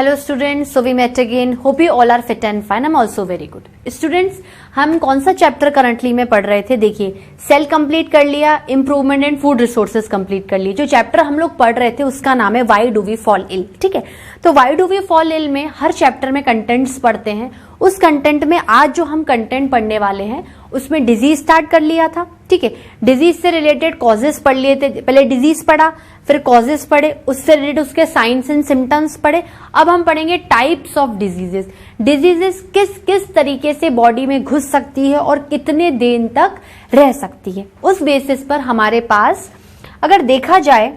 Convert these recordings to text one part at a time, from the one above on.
Hello students, so we met again. Hope you all are fit and fine. I am also very good. Students, हम कौन सा chapter currently में पढ़ रहे थे? देखिए, सेल कंप्लीट कर लिया, improvement in food resources complete कर लिए. जो चैप्टर हम लोग पढ़ रहे थे उसका नाम है why do we fall ill. ठीक है, तो why do we fall ill में हर चैप्टर में कंटेंट्स पढ़ते हैं. उस कंटेंट में आज जो हम कंटेंट पढ़ने वाले हैं उसमें डिजीज स्टार्ट कर लिया था. ठीक है, डिजीज से रिलेटेड कॉजेस पढ़ लिए थे. पहले डिजीज पढ़ा, फिर कॉजेस पढ़े, उससे रिलेटेड उसके साइंस एंड सिम्टम्स पढ़े. अब हम पढ़ेंगे टाइप्स ऑफ डिजीजेस. डिजीजेस किस किस तरीके से बॉडी में घुस सकती है और कितने दिन तक रह सकती है. उस बेसिस पर हमारे पास अगर देखा जाए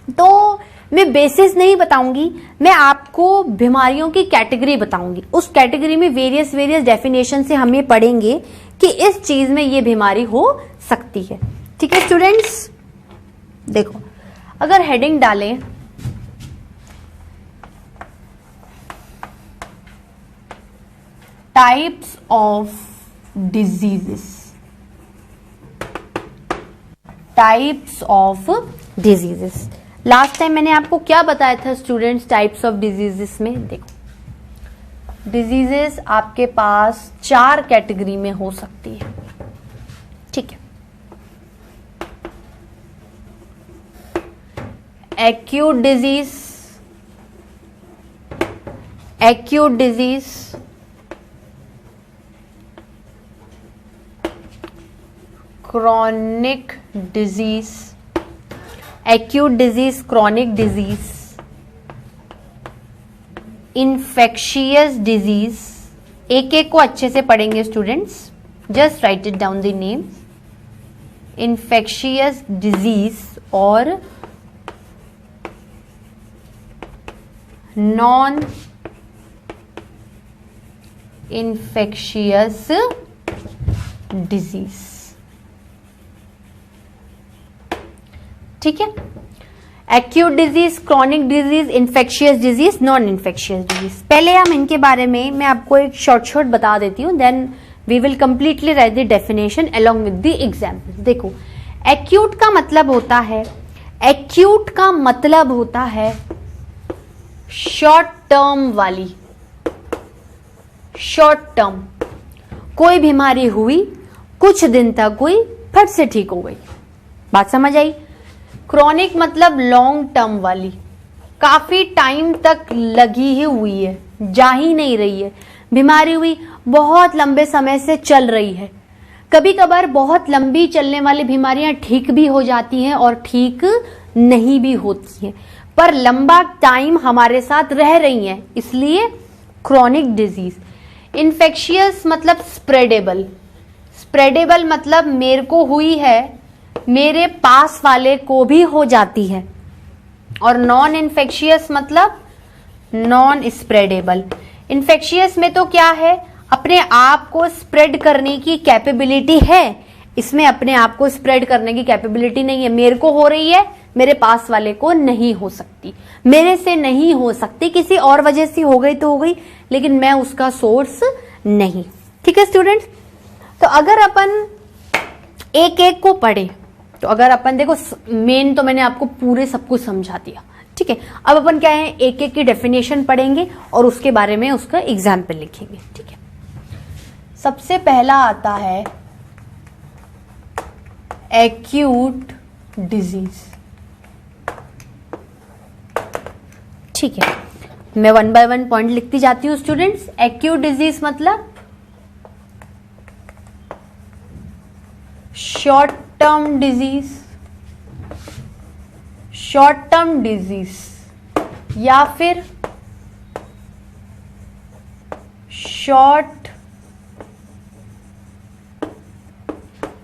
तो मैं बेसिस नहीं बताऊंगी, मैं आपको बीमारियों की कैटेगरी बताऊंगी. उस कैटेगरी में वेरियस डेफिनेशन से हम ये पढ़ेंगे कि इस चीज में ये बीमारी हो सकती है. ठीक है स्टूडेंट्स, देखो अगर हेडिंग डालें types of diseases, types of diseases. Last time मैंने आपको क्या बताया था स्टूडेंट्स टाइप्स ऑफ डिजीजेस में? देखो, डिजीजेस आपके पास 4 कैटेगरी में हो सकती है. ठीक है, acute disease, acute disease, chronic disease, acute disease, chronic disease, infectious disease. एक एक को अच्छे से पढ़ेंगे students, just right it down the name. Infectious disease और नॉन इन्फेक्शियस डिजीज. ठीक है, acute disease, chronic disease, infectious disease, non infectious disease. पहले हम इनके बारे में मैं आपको एक शॉर्ट बता देती हूं, then we will completely write the definition along with the example. देखो, एक्यूट का मतलब होता है, एक्यूट का मतलब होता है शॉर्ट टर्म वाली. शॉर्ट टर्म, कोई बीमारी हुई, कुछ दिन तक हुई, फट से ठीक हो गई. बात समझ आई? क्रॉनिक मतलब लॉन्ग टर्म वाली, काफी टाइम तक लगी ही हुई है, जा ही नहीं रही है. बीमारी हुई, बहुत लंबे समय से चल रही है. कभी कभार बहुत लंबी चलने वाली बीमारियां ठीक भी हो जाती हैं और ठीक नहीं भी होती हैं, पर लंबा टाइम हमारे साथ रह रही हैं, इसलिए क्रॉनिक डिजीज. इन्फेक्शियस मतलब स्प्रेडेबल. स्प्रेडेबल मतलब मेरे को हुई है, मेरे पास वाले को भी हो जाती है. और नॉन इन्फेक्शियस मतलब नॉन स्प्रेडेबल. इन्फेक्शियस में तो क्या है, अपने आप को स्प्रेड करने की कैपेबिलिटी है, इसमें अपने आप को स्प्रेड करने की कैपेबिलिटी नहीं है. मेरे को हो रही है, मेरे पास वाले को नहीं हो सकती, मेरे से नहीं हो सकती, किसी और वजह से हो गई तो हो गई, लेकिन मैं उसका सोर्स नहीं. ठीक है स्टूडेंट्स, तो अगर अपन एक एक को पढ़े तो अगर अपन देखो, मेन तो मैंने आपको पूरे सब कुछ समझा दिया. ठीक है, अब अपन क्या है, एक एक की डेफिनेशन पढ़ेंगे और उसके बारे में उसका एग्जाम्पल लिखेंगे. ठीक है, सबसे पहला आता है एक्यूट डिजीज. ठीक है, मैं 1 बाय 1 पॉइंट लिखती जाती हूं स्टूडेंट्स. एक्यूट डिजीज मतलब short term disease, short term disease या फिर short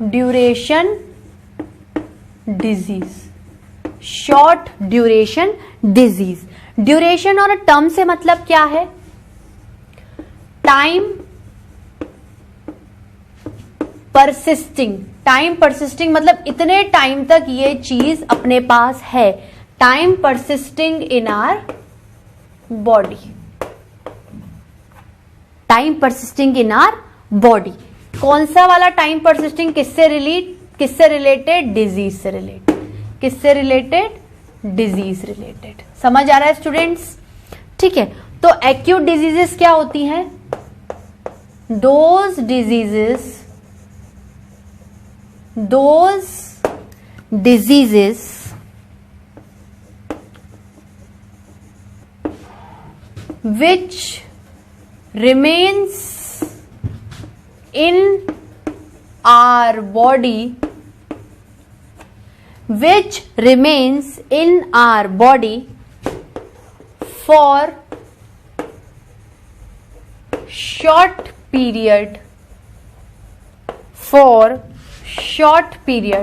duration disease. Short duration disease. Duration और टर्म से मतलब क्या है, टाइम परसिस्टिंग. टाइम परसिस्टिंग मतलब इतने टाइम तक ये चीज अपने पास है. Time persisting in our body. Time persisting in our body. कौन सा वाला टाइम परसिस्टिंग? किससे रिलेटेड? डिजीज से रिलेटेड. किससे रिलेटेड? Disease related. समझ आ रहा है स्टूडेंट्स? ठीक है, तो एक्यूट डिजीजेस क्या होती हैं? Those diseases which remains in our body for short period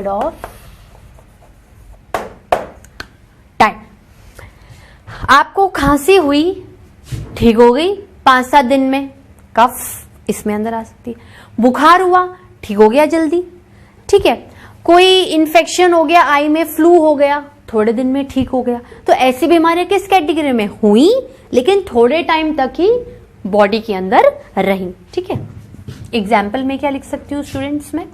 of time. आपको खांसी हुई, ठीक हो गई 5-7 दिन में, कफ इसमें अंदर आ सकती है। बुखार हुआ, ठीक हो गया जल्दी, ठीक है। कोई इन्फेक्शन हो गया आई में, फ्लू हो गया, थोड़े दिन में ठीक हो गया। तो ऐसी बीमारियां किस कैटेगरी में हुई, लेकिन थोड़े टाइम तक ही बॉडी के अंदर रही, ठीक है। एग्जाम्पल में क्या लिख सकती हूँ स्टूडेंट्स में?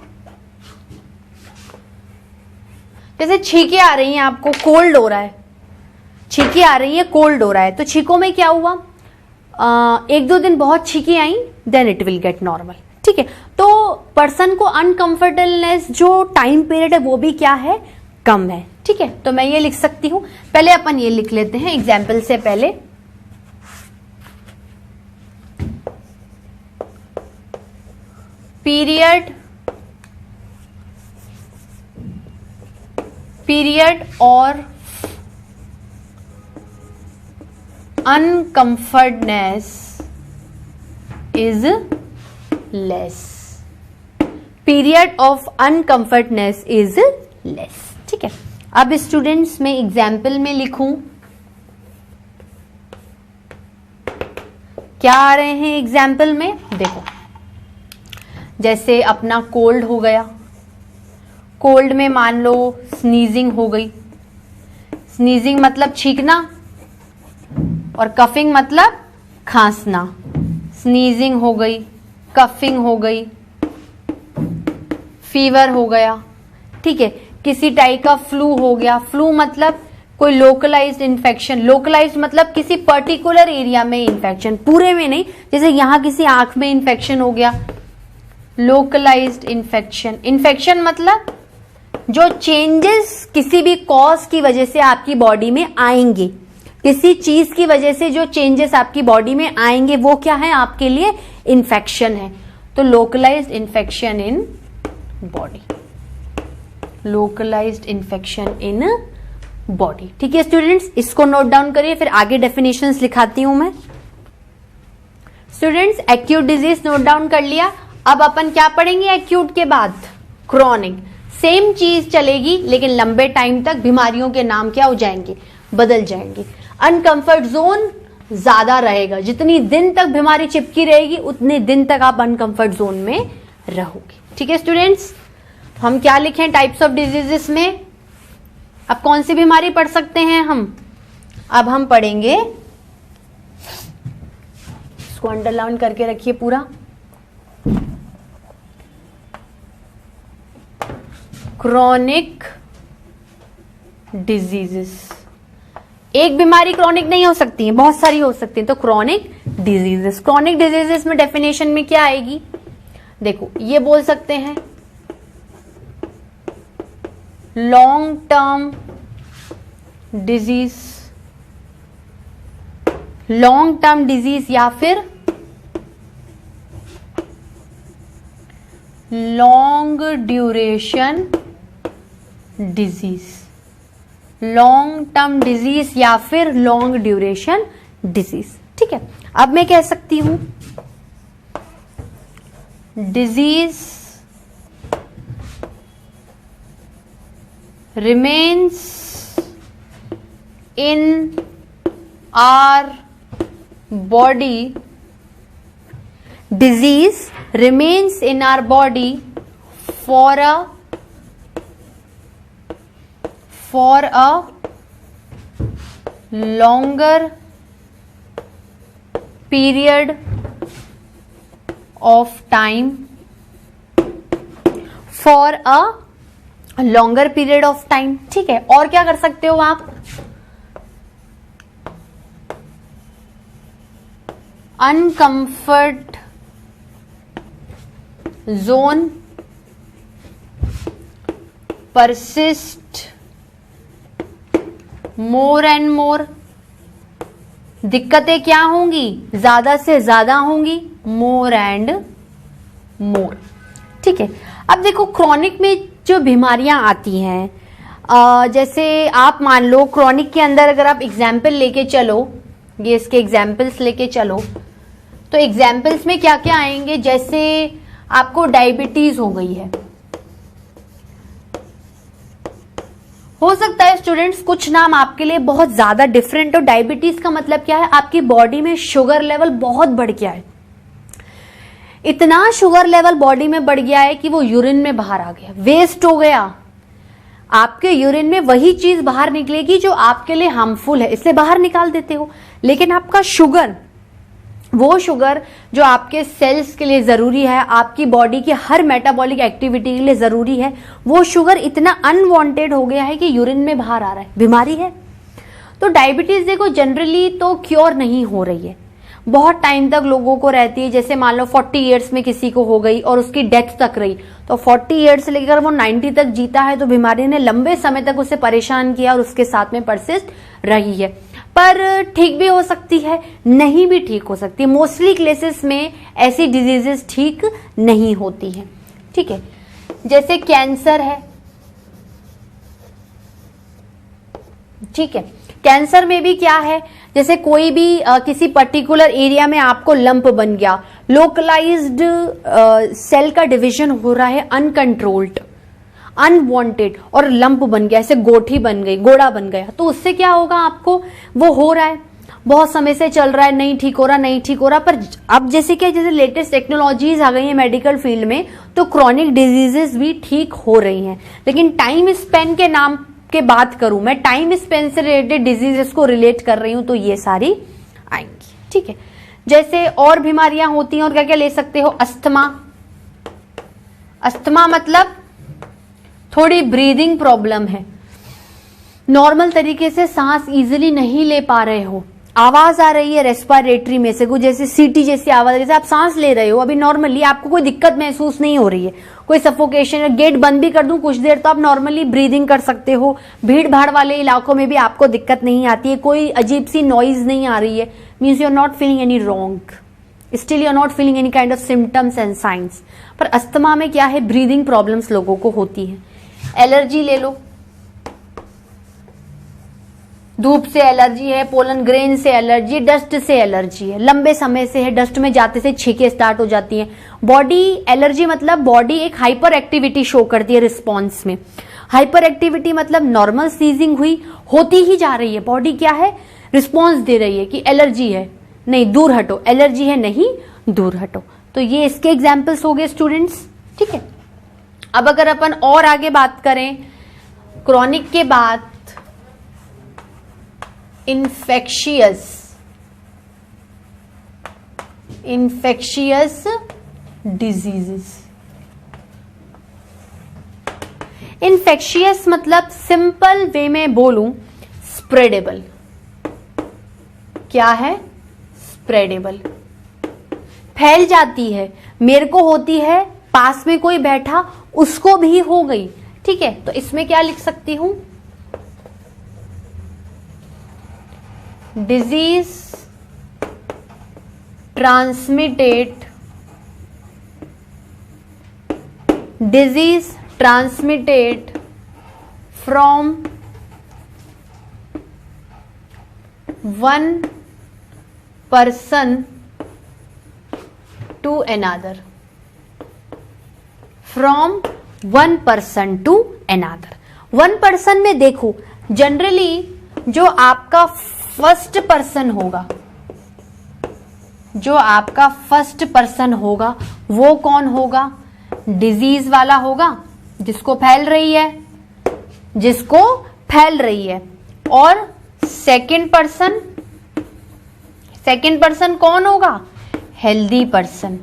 जैसे छींके आ रही हैं, आपको कोल्ड हो रहा है, छींके आ रही है, कोल्ड हो रहा है, तो छींकों में क्या हुआ? 1-2 दिन बहुत छींकी आई, then it will get normal, ठीक है। तो पर्सन को अनकंफर्टेबलनेस जो टाइम पीरियड है वो भी क्या है? कम है, ठीक है। तो मैं ये लिख सकती हूं, पहले अपन ये लिख लेते हैं एग्जाम्पल से पहले। पीरियड और uncomfortness is less. Period of uncomfortness is less, ठीक है। अब स्टूडेंट्स में एग्जाम्पल में लिखूं, क्या आ रहे हैं एग्जाम्पल में? देखो, जैसे अपना कोल्ड हो गया, कोल्ड में मान लो स्नीजिंग हो गई, स्नीजिंग मतलब छींकना, और कफिंग मतलब खांसना। स्नीजिंग हो गई, कफिंग हो गई, फीवर हो गया, ठीक है। किसी टाइप का फ्लू हो गया, फ्लू मतलब कोई लोकलाइज्ड इन्फेक्शन, लोकलाइज्ड मतलब किसी पर्टिकुलर एरिया में इन्फेक्शन, पूरे में नहीं। जैसे यहां किसी आंख में इन्फेक्शन हो गया, लोकलाइज्ड इन्फेक्शन। इन्फेक्शन मतलब जो चेंजेस किसी भी कॉज की वजह से आपकी बॉडी में आएंगे, किसी चीज की वजह से जो चेंजेस आपकी बॉडी में आएंगे वो क्या है? आपके लिए इन्फेक्शन है। तो localised infection in body, localised infection in body, ठीक है स्टूडेंट्स। इसको नोट डाउन करिए, फिर आगे डेफिनेशंस लिखाती हूं मैं। Students, acute disease note down कर लिया। अब अपन क्या पढ़ेंगे एक्यूट के बाद? क्रॉनिक। सेम चीज चलेगी, लेकिन लंबे टाइम तक बीमारियों के नाम क्या हो जाएंगे? बदल जाएंगे। अनकंफर्ट जोन ज्यादा रहेगा, जितनी दिन तक बीमारी चिपकी रहेगी उतने दिन तक आप अनकंफर्ट जोन में रहोगे, ठीक है स्टूडेंट्स। हम क्या लिखें टाइप्स ऑफ डिजीजेस में? अब कौन सी बीमारी पढ़ सकते हैं हम? अब हम पढ़ेंगे, इसको अंडरलाइन करके रखिए पूरा, क्रॉनिक डिजीजेस। एक बीमारी क्रॉनिक नहीं हो सकती है, बहुत सारी हो सकती है, तो क्रॉनिक डिजीजेस। क्रॉनिक डिजीजेस में डेफिनेशन में क्या आएगी? देखो, ये बोल सकते हैं long term disease, long term disease या फिर long duration disease, long term disease या फिर लॉन्ग ड्यूरेशन डिजीज, ठीक है। अब मैं कह सकती हूं disease remains in our body, disease remains in our body for a longer period of time, for a longer period of time, ठीक है। और क्या कर सकते हो आप? Uncomfort zone persist more and more. दिक्कतें क्या होंगी? ज्यादा से ज्यादा होंगी, मोर एंड मोर। ठीक है, अब देखो क्रॉनिक में जो बीमारियां आती हैं, जैसे आप मान लो क्रॉनिक के अंदर अगर आप एग्जाम्पल लेके चलो, ये इसके एग्जाम्पल्स लेके चलो, तो एग्जाम्पल्स में क्या क्या आएंगे? जैसे आपको डायबिटीज हो गई है, हो सकता है स्टूडेंट्स कुछ नाम आपके लिए बहुत ज्यादा डिफरेंट हो। डायबिटीज का मतलब क्या है? आपकी बॉडी में शुगर लेवल बहुत बढ़ गया है, इतना शुगर लेवल बॉडी में बढ़ गया है कि वो यूरिन में बाहर आ गया, वेस्ट हो गया। आपके यूरिन में वही चीज बाहर निकलेगी जो आपके लिए हार्मफुल है, इसलिए बाहर निकाल देते हो। लेकिन आपका शुगर, वो शुगर जो आपके सेल्स के लिए जरूरी है, आपकी बॉडी की हर मेटाबॉलिक एक्टिविटी के लिए जरूरी है, वो शुगर इतना अनवांटेड हो गया है कि यूरिन में बाहर आ रहा है, बीमारी है। तो डायबिटीज देखो जनरली तो क्योर नहीं हो रही है, बहुत टाइम तक लोगों को रहती है। जैसे मान लो 40 इयर्स में किसी को हो गई और उसकी डेथ तक रही, तो 40 इयर्स से लेकर वो 90 तक जीता है, तो बीमारी ने लंबे समय तक उसे परेशान किया और उसके साथ में परसिस्ट रही है। पर ठीक भी हो सकती है, नहीं भी ठीक हो सकती है। मोस्टली केसेस में ऐसी डिजीजेस ठीक नहीं होती है। ठीक है, जैसे कैंसर है, ठीक है, कैंसर में भी क्या है, जैसे कोई भी किसी पर्टिकुलर एरिया में आपको लंप बन गया, लोकलाइज्ड सेल का डिवीजन हो रहा है अनकंट्रोल्ड, अनवांटेड, और लंप बन गया, ऐसे गोठी बन गई, गोड़ा बन गया, तो उससे क्या होगा? आपको वो हो रहा है, बहुत समय से चल रहा है, नहीं ठीक हो रहा, नहीं ठीक हो रहा। पर अब जैसे क्या, जैसे लेटेस्ट टेक्नोलॉजीज आ गई है मेडिकल फील्ड में, तो क्रॉनिक डिजीजेस भी ठीक हो रही हैं। लेकिन टाइम स्पेन के नाम के बात करूं मैं, टाइम स्पेन से रिलेटेड डिजीजेस को रिलेट कर रही हूं, तो ये सारी आएंगी। ठीक है, जैसे और बीमारियां होती हैं, और क्या क्या ले सकते हो? अस्थमा। अस्थमा मतलब थोड़ी ब्रीदिंग प्रॉब्लम है, नॉर्मल तरीके से सांस इजीली नहीं ले पा रहे हो, आवाज आ रही है रेस्पिरेटरी में से, कुछ जैसे सीटी जैसी आवाज, जैसे आप सांस ले रहे हो अभी नॉर्मली, आपको कोई दिक्कत महसूस नहीं हो रही है, कोई सफोकेशन, गेट बंद भी कर दूं कुछ देर तो आप नॉर्मली ब्रीदिंग कर सकते हो। भीड़ भाड़ वाले इलाकों में भी आपको दिक्कत नहीं आती है, कोई अजीब सी नॉइज नहीं आ रही है, means you are not feeling any wrong, still you are not feeling any kind of symptoms and science. पर अस्थमा में क्या है? ब्रीदिंग प्रॉब्लम्स लोगों को होती है। एलर्जी ले लो, धूप से एलर्जी है, पोलन ग्रेन से एलर्जी, डस्ट से एलर्जी है, लंबे समय से है, डस्ट में जाते से छींकें स्टार्ट हो जाती हैं। बॉडी एलर्जी मतलब बॉडी एक हाइपर एक्टिविटी शो करती है रिस्पॉन्स में। हाइपर एक्टिविटी मतलब नॉर्मल सीजिंग हुई, होती ही जा रही है, बॉडी क्या है? रिस्पॉन्स दे रही है कि एलर्जी है, नहीं दूर हटो, एलर्जी है, नहीं दूर हटो। तो ये इसके एग्जाम्पल्स हो गए स्टूडेंट्स। ठीक है, अब अगर अपन और आगे बात करें क्रॉनिक के बाद, इन्फेक्शियस डिजीजेस। इन्फेक्शियस मतलब सिंपल वे में बोलूं, स्प्रेडेबल। क्या है? स्प्रेडेबल, फैल जाती है, मेरे को होती है, पास में कोई बैठा उसको भी हो गई। ठीक है, तो इसमें क्या लिख सकती हूं? Disease transmitted from one person to another, from one person to another. One person में देखो जनरली जो आपका फर्स्ट पर्सन होगा, जो आपका फर्स्ट पर्सन होगा वो कौन होगा? डिजीज वाला होगा, जिसको फैल रही है, जिसको फैल रही है। और सेकंड पर्सन कौन होगा? Healthy person.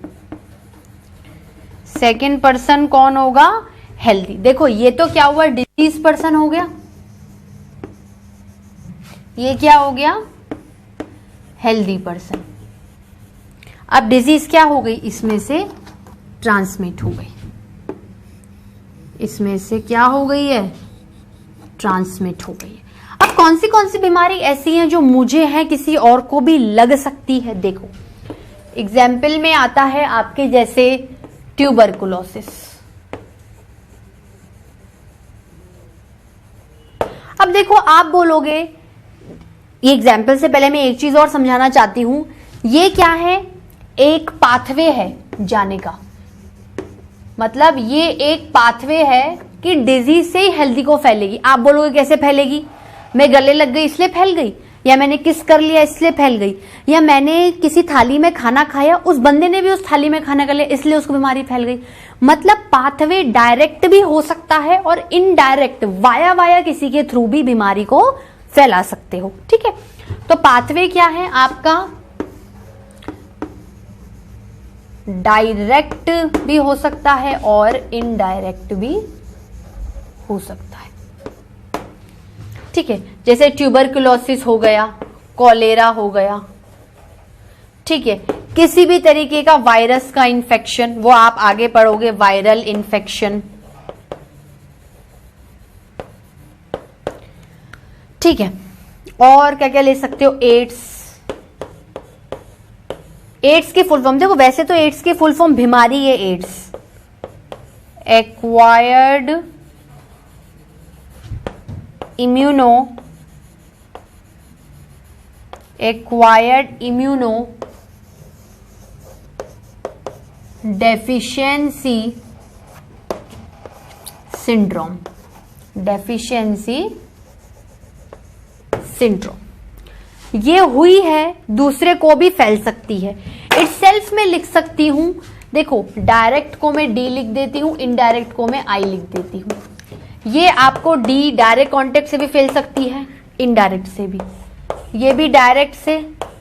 सेकंड पर्सन कौन होगा? हेल्दी। देखो ये तो क्या हुआ? डिजीज पर्सन हो गया, ये क्या हो गया? Healthy person. अब डिजीज क्या हो गई, इसमें से ट्रांसमिट हो गई, इसमें से क्या हो गई है, ट्रांसमिट हो गई है। अब कौन सी बीमारी ऐसी है जो मुझे है किसी और को भी लग सकती है? देखो एग्जाम्पल में आता है आपके जैसे ट्यूबरकुलोसिस। अब देखो आप बोलोगे, ये एग्जाम्पल से पहले मैं एक चीज और समझाना चाहती हूं, ये क्या है, एक पाथवे है जाने का, मतलब ये एक पाथवे है कि डिजीज से ही हेल्दी को फैलेगी। आप बोलोगे कैसे फैलेगी, मैं गले लग गई इसलिए फैल गई, या मैंने किस कर लिया इसलिए फैल गई, या मैंने किसी थाली में खाना खाया उस बंदे ने भी उस थाली में खाना खा लिया इसलिए उसको बीमारी फैल गई। मतलब पाथवे डायरेक्ट भी हो सकता है और इनडायरेक्ट वाया वाया किसी के थ्रू भी बीमारी को फैला सकते हो। ठीक है, तो पाथवे क्या है आपका, डायरेक्ट भी हो सकता है और इनडायरेक्ट भी हो सकता है। ठीक है, जैसे ट्यूबरकुलोसिस हो गया, कॉलेरा हो गया, ठीक है, किसी भी तरीके का वायरस का इन्फेक्शन, वो आप आगे पढ़ोगे, वायरल इन्फेक्शन। ठीक है, और क्या क्या ले सकते हो, एड्स। एड्स की फुल फॉर्म देखो, वैसे तो एड्स की फुल फॉर्म बीमारी है AIDS, acquired immunodeficiency syndrome, ये हुई है, दूसरे को भी फैल सकती है। इटसेल्फ में लिख सकती हूं, देखो डायरेक्ट को मैं डी लिख देती हूं, इनडायरेक्ट को मैं आई लिख देती हूं। ये आपको डी डायरेक्ट कांटेक्ट से भी फैल सकती है, इनडायरेक्ट से भी, ये भी डायरेक्ट से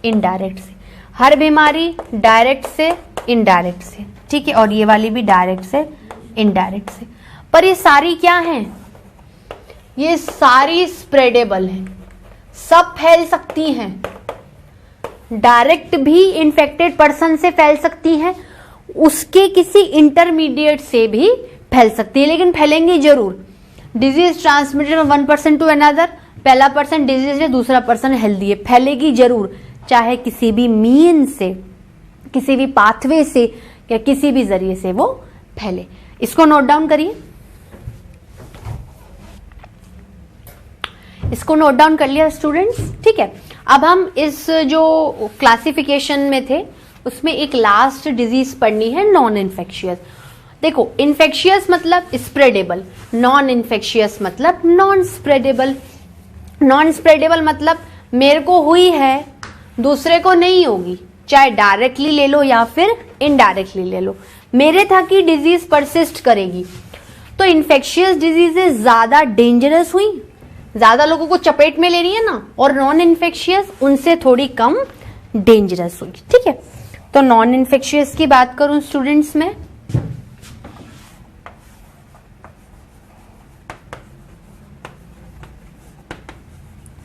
इनडायरेक्ट से, हर बीमारी डायरेक्ट से इनडायरेक्ट से। ठीक है, और ये वाली भी डायरेक्ट से इनडायरेक्ट से। पर ये सारी क्या हैं, ये सारी स्प्रेडेबल हैं, सब फैल सकती हैं, डायरेक्ट भी इन्फेक्टेड पर्सन से फैल सकती हैं, उसके किसी इंटरमीडिएट से भी फैल सकती है, लेकिन फैलेंगी जरूर। Disease transmitted one person to another, पहला पर्सन डिजीज है, दूसरा पर्सन हेल्दी है, फैलेगी जरूर, चाहे किसी भी मीन से, किसी भी पाथवे से या किसी भी जरिए से वो फैले। इसको नोट डाउन करिए, इसको नोट डाउन कर लिया स्टूडेंट्स। ठीक है, अब हम इस जो क्लासिफिकेशन में थे उसमें एक लास्ट डिजीज पढ़नी है, नॉन इन्फेक्शियस। देखो इन्फेक्शियस मतलब स्प्रेडेबल, नॉन इन्फेक्शियस मतलब नॉन स्प्रेडेबल। नॉन स्प्रेडेबल मतलब मेरे को हुई है दूसरे को नहीं होगी, चाहे डायरेक्टली ले लो या फिर इनडायरेक्टली ले लो, मेरे तक ही डिजीज परसिस्ट करेगी। तो इन्फेक्शियस डिजीजेस ज्यादा डेंजरस हुई, ज्यादा लोगों को चपेट में ले रही है ना, और नॉन इन्फेक्शियस उनसे थोड़ी कम डेंजरस हुई। ठीक है, तो नॉन इन्फेक्शियस की बात करूं स्टूडेंट्स में,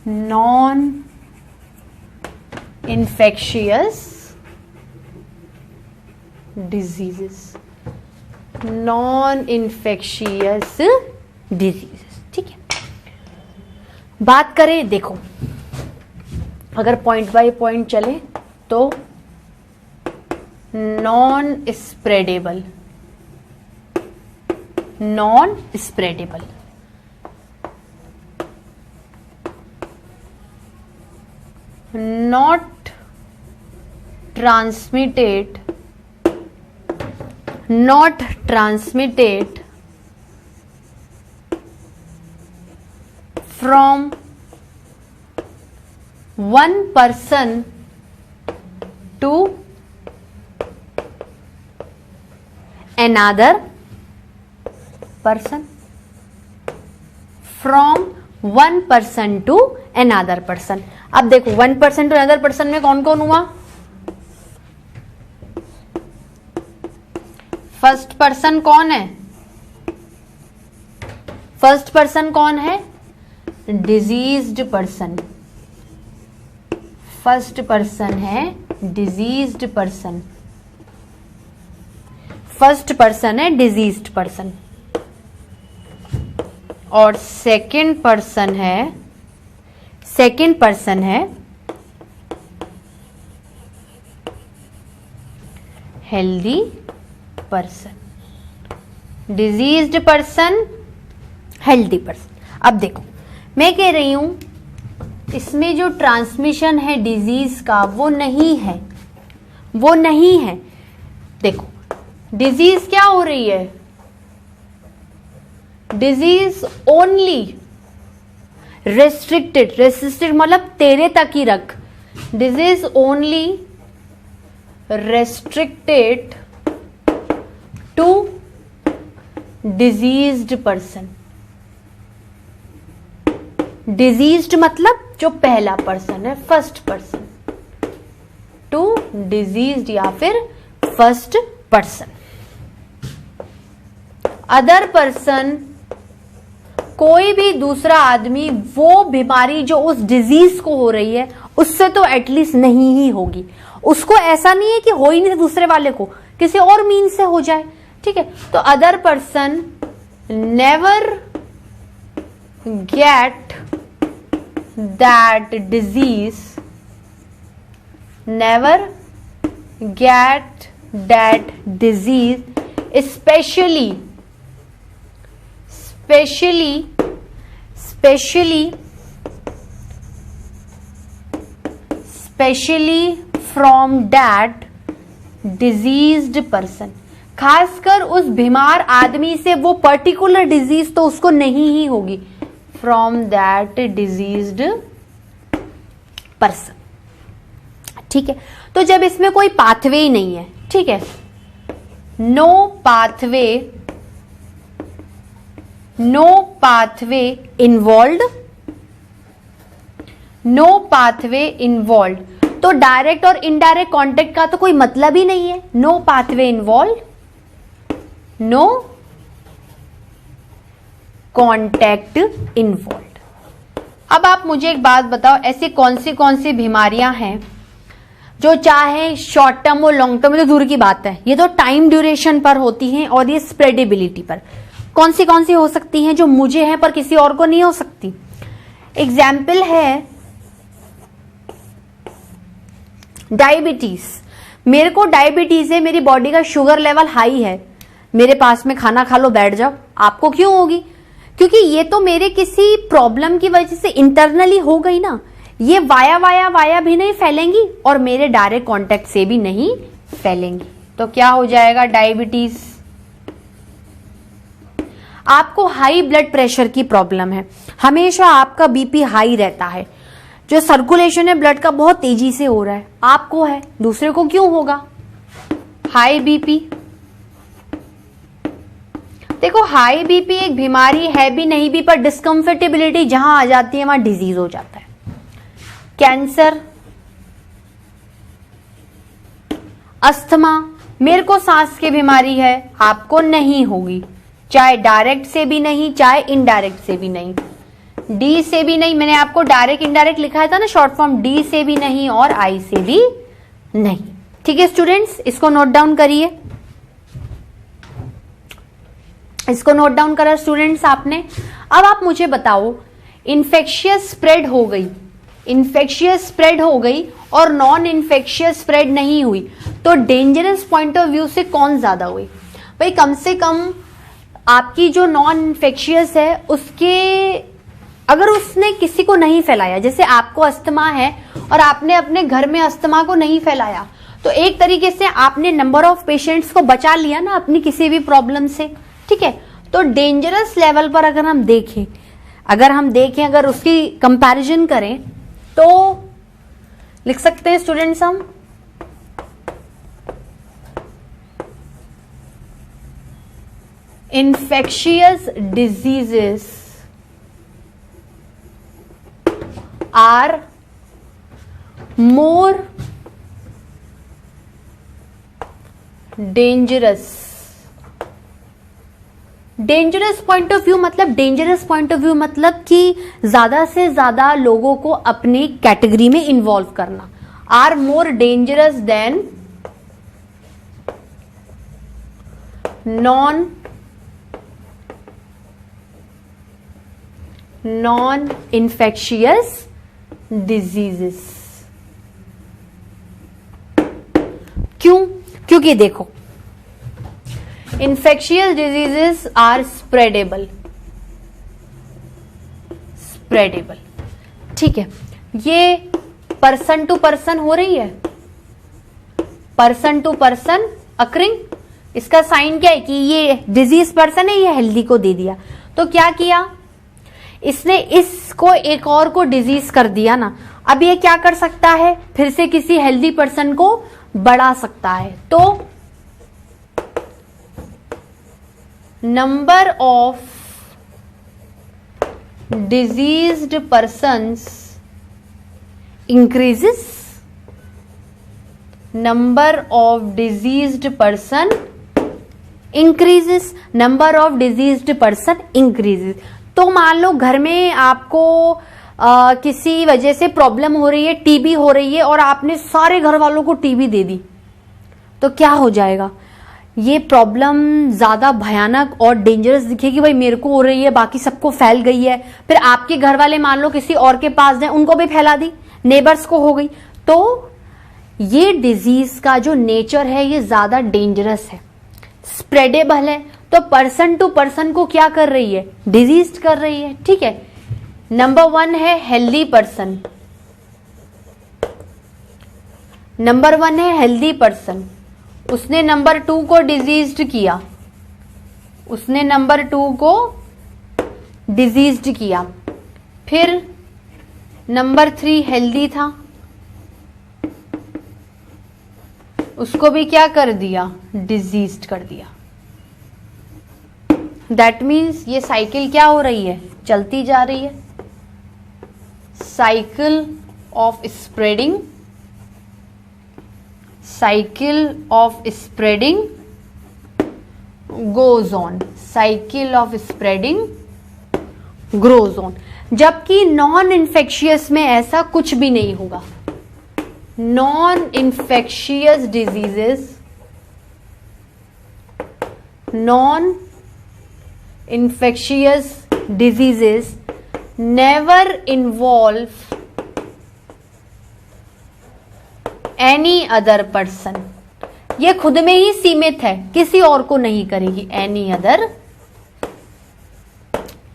non infectious diseases, non infectious diseases. ठीक है, बात करें, देखो अगर पॉइंट बाय पॉइंट चले तो non spreadable, non spreadable, not transmitted from one person to another person, from one person to another person। अब देखो 1% टू अनदर पर्सन में कौन कौन हुआ, फर्स्ट पर्सन कौन है, फर्स्ट पर्सन कौन है, डिजीज्ड पर्सन, फर्स्ट पर्सन है डिजीज्ड पर्सन। फर्स्ट पर्सन है डिजीज्ड पर्सन और सेकंड पर्सन है healthy person, diseased person, healthy person. अब देखो मैं कह रही हूं इसमें जो ट्रांसमिशन है डिजीज का वो नहीं है। देखो डिजीज क्या हो रही है, डिजीज ओनली रेस्ट्रिक्टेड मतलब तेरे तक ही रख, disease only restricted to diseased person. Diseased मतलब जो पहला पर्सन है, फर्स्ट पर्सन, टू डिजीज्ड या फिर फर्स्ट पर्सन। अदर पर्सन कोई भी दूसरा आदमी वो बीमारी जो उस डिजीज को हो रही है उससे तो एटलीस्ट नहीं ही होगी, उसको ऐसा नहीं है कि हो ही नहीं दूसरे वाले को, किसी और मीन से हो जाए, ठीक है। तो other person never get that disease, never get that disease, specially from that diseased person. खासकर उस बीमार आदमी से वो पर्टिकुलर डिजीज तो उसको नहीं ही होगी, फ्रॉम दैट डिजीज्ड पर्सन, ठीक है। तो जब इसमें कोई पाथवे ही नहीं है, ठीक है, नो पाथवे इन्वॉल्व, तो डायरेक्ट और इनडायरेक्ट कांटेक्ट का तो कोई मतलब ही नहीं है। No pathway involve, no contact involve. अब आप मुझे एक बात बताओ, ऐसी कौन सी बीमारियां हैं जो चाहे शॉर्ट टर्म हो लॉन्ग टर्म, तो दूर की बात है, ये तो टाइम ड्यूरेशन पर होती हैं और ये स्प्रेडेबिलिटी पर। कौन सी हो सकती हैं जो मुझे है पर किसी और को नहीं हो सकती? एग्जाम्पल है डायबिटीज। मेरे को डायबिटीज है, मेरी बॉडी का शुगर लेवल हाई है, मेरे पास में खाना खा लो बैठ जाओ, आपको क्यों होगी? क्योंकि ये तो मेरे किसी प्रॉब्लम की वजह से इंटरनली हो गई ना, ये वाया भी नहीं फैलेंगी और मेरे डायरेक्ट कांटेक्ट से भी नहीं फैलेंगी। तो क्या हो जाएगा? डायबिटीज। आपको हाई ब्लड प्रेशर की प्रॉब्लम है, हमेशा आपका बीपी हाई रहता है, जो सर्कुलेशन है ब्लड का बहुत तेजी से हो रहा है, आपको है, दूसरे को क्यों होगा? High BP. देखो हाई बीपी एक बीमारी है भी नहीं भी, पर डिस्कम्फर्टेबिलिटी जहां आ जाती है वहां डिजीज हो जाता है। कैंसर, अस्थमा, मेरे को सांस की बीमारी है, आपको नहीं होगी, चाहे डायरेक्ट से भी नहीं चाहे इनडायरेक्ट से भी नहीं, डी से भी नहीं, मैंने आपको डायरेक्ट इनडायरेक्ट लिखा था ना शॉर्ट फॉर्म, डी से भी नहीं और आई से भी नहीं। ठीक है स्टूडेंट्स, इसको नोट डाउन करिए, इसको नोट डाउन करा स्टूडेंट्स आपने। अब आप मुझे बताओ, इन्फेक्शियस स्प्रेड हो गई, इन्फेक्शियस स्प्रेड हो गई और नॉन इन्फेक्शियस स्प्रेड नहीं हुई, तो डेंजरस पॉइंट ऑफ व्यू से कौन ज्यादा हुई? भाई कम से कम आपकी जो नॉन इन्फेक्शियस है उसके, अगर उसने किसी को नहीं फैलाया, जैसे आपको अस्थमा है और आपने अपने घर में अस्थमा को नहीं फैलाया, तो एक तरीके से आपने नंबर ऑफ पेशेंट्स को बचा लिया ना अपनी किसी भी प्रॉब्लम से। ठीक है, तो डेंजरस लेवल पर अगर हम देखें, अगर उसकी कंपैरिजन करें तो लिख सकते हैं स्टूडेंट्स हम infectious diseases are more dangerous। Dangerous point of view मतलब, डेंजरस पॉइंट ऑफ व्यू मतलब कि ज्यादा से ज्यादा लोगों को अपनी कैटेगरी में इन्वॉल्व करना, are more dangerous than non infectious diseases. क्यों? क्योंकि देखो, इन्फेक्शियस डिजीजेस आर स्प्रेडेबल। ठीक है, ये पर्सन टू पर्सन हो रही है, पर्सन टू पर्सन अकरिंग। इसका साइन क्या है कि ये डिजीज पर्सन है, ये हेल्दी को दे दिया। तो क्या किया इसने, इसको एक और को डिजीज कर दिया ना। अब ये क्या कर सकता है, फिर से किसी हेल्दी पर्सन को बढ़ा सकता है। तो number of diseased persons increases, number of diseased person increases, number of diseased person increases. तो मान लो घर में आपको किसी वजह से प्रॉब्लम हो रही है, टीबी हो रही है, और आपने सारे घर वालों को टीबी दे दी, तो क्या हो जाएगा, ये प्रॉब्लम ज्यादा भयानक और डेंजरस दिखेगी। भाई मेरे को हो रही है, बाकी सबको फैल गई है, फिर आपके घर वाले मान लो किसी और के पास जाए, उनको भी फैला दी, नेबर्स को हो गई। तो ये डिजीज का जो नेचर है ये ज्यादा डेंजरस है, स्प्रेडेबल है। तो पर्सन टू पर्सन को क्या कर रही है, डिजीज कर रही है। ठीक है, नंबर 1 है हेल्दी पर्सन, नंबर 1 है हेल्दी पर्सन, उसने नंबर 2 को डिजीज्ड किया, उसने नंबर 2 को डिजीज्ड किया। फिर नंबर 3 हेल्दी था, उसको भी क्या कर दिया, डिजीज्ड कर दिया। दैट मीन्स ये साइकिल क्या हो रही है, चलती जा रही है। Cycle of spreading, cycle of spreading goes on, cycle of spreading grows on. जबकि नॉन इन्फेक्शियस में ऐसा कुछ भी नहीं होगा। Non infectious diseases, non infectious diseases never involve any other person. ये खुद में ही सीमित है, किसी और को नहीं करेगी, एनी अदर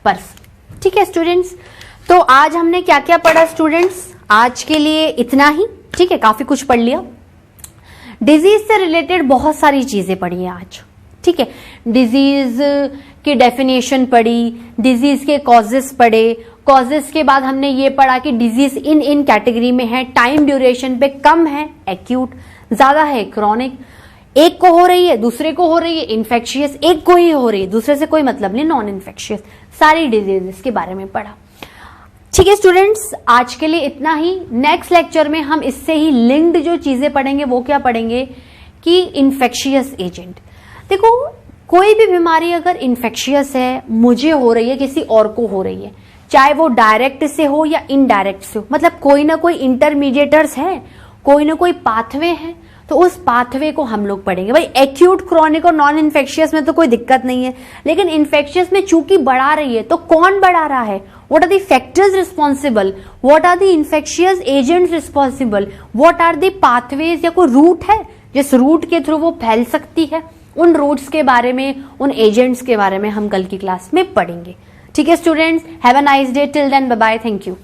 पर्सन। ठीक है स्टूडेंट्स, तो आज हमने क्या क्या पढ़ा स्टूडेंट्स, आज के लिए इतना ही। ठीक है, काफी कुछ पढ़ लिया। डिजीज से रिलेटेड बहुत सारी चीजें पढ़ी है आज। ठीक है, डिजीज की डेफिनेशन पढ़ी, डिजीज के कॉजेस पढ़े, कॉजेस के बाद हमने ये पढ़ा कि डिजीज इन कैटेगरी में है, टाइम ड्यूरेशन पे कम है एक्यूट, ज्यादा है क्रॉनिक, एक को हो रही है दूसरे को हो रही है इन्फेक्शियस, एक को ही हो रही है दूसरे से कोई मतलब नहीं नॉन इन्फेक्शियस, सारी डिजीजेस के बारे में पढ़ा। ठीक है स्टूडेंट्स, आज के लिए इतना ही। नेक्स्ट लेक्चर में हम इससे ही लिंक्ड जो चीजें पढ़ेंगे वो क्या पढ़ेंगे कि इन्फेक्शियस एजेंट। देखो कोई भी बीमारी अगर इन्फेक्शियस है, मुझे हो रही है, किसी और को हो रही है, चाहे वो डायरेक्ट से हो या इनडायरेक्ट से हो, मतलब कोई ना कोई इंटरमीडिएटर्स है, कोई ना कोई पाथवे है, तो उस पाथवे को हम लोग पढ़ेंगे। भाई एक्यूट, क्रॉनिक और नॉन इन्फेक्शियस में तो कोई दिक्कत नहीं है, लेकिन इन्फेक्शियस में चूंकि बढ़ा रही है तो कौन बढ़ा रहा है, what are the factors responsible, what are the infectious agents responsible, what are the pathways, या कोई रूट है जिस रूट के थ्रू वो फैल सकती है, उन रूट्स के बारे में, उन एजेंट्स के बारे में हम कल की क्लास में पढ़ेंगे। ठीक है students, have a nice day, till then bye bye, thank you.